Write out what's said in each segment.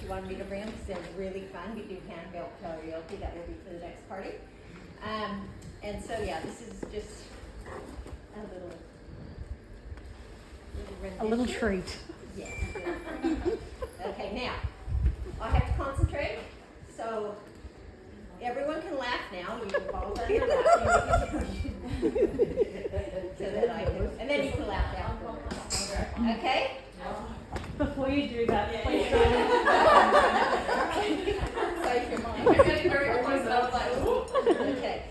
wanted me to bring them because they're really fun. We do handbelt karaoke. That will be for the next party. And so yeah, this is just a little rendition. A little treat. Yes. Okay, now I have to concentrate. So everyone can laugh now. You can follow that you're laughing. So that I can, and then you can laugh afterwards. Okay? Before you do that, please Save your mind. I'm getting very close and I was like, ooh. Okay.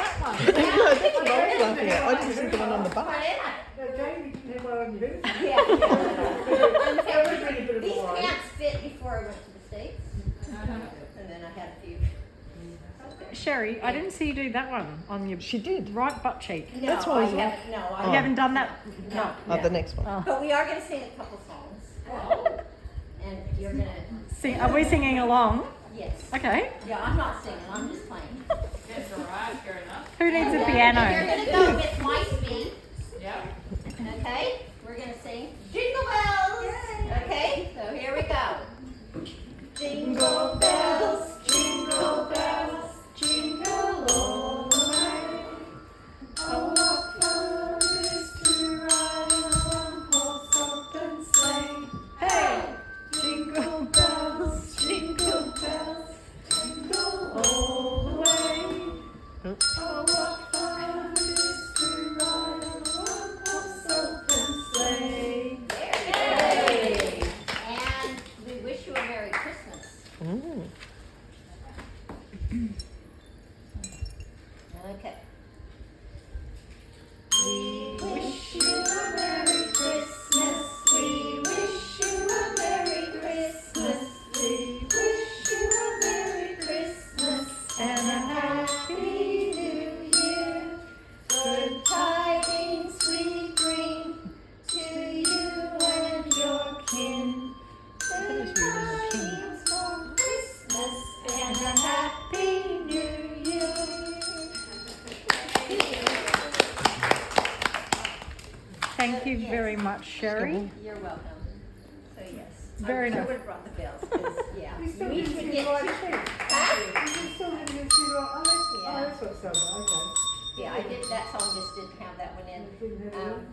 I think what I was laughing at. I didn't see the one on the back. These pants fit before I went to the States. And then I had a few. Sherry, I didn't see you do that one on your She did. right butt cheek. No, That's why I I was haven't. No, I You haven't done that? No. Oh, the next one. Oh. But we are going to sing a couple songs. And you're going to. Sing, are we singing along? Yes. Okay. Yeah, I'm not singing. I'm just playing. That's all right, fair enough. Who needs a You're piano? going to go with my speed. Yeah. Okay? We're going to sing Jingle Bells. Okay? So here we go. Jingle bells, jingle bells, jingle all the way. Oh, what fun it is to ride in a one-horse open sleigh. Hey! Jingle bells, jingle bells, jingle all the way. Oh, what fun it is to ride in a one-horse open sleigh. Yay! And we wish you a Merry Christmas. Mm. Okay. We wish you a Merry Christmas. We wish you a Merry Christmas. We wish you a Merry Christmas and a Happy New Year. Good tidings we bring to you and your kin. Good tidings for Christmas and a Happy New Year. Thank you very much, Sherry. You're welcome. So yes. Very I nice. would have brought the bells because yeah. You still We need live to in get your to- right street? Huh? You still live in your street? Oh, Yeah. that's what's so okay. Yeah, I did, that song just didn't have that one in. Didn't have it in?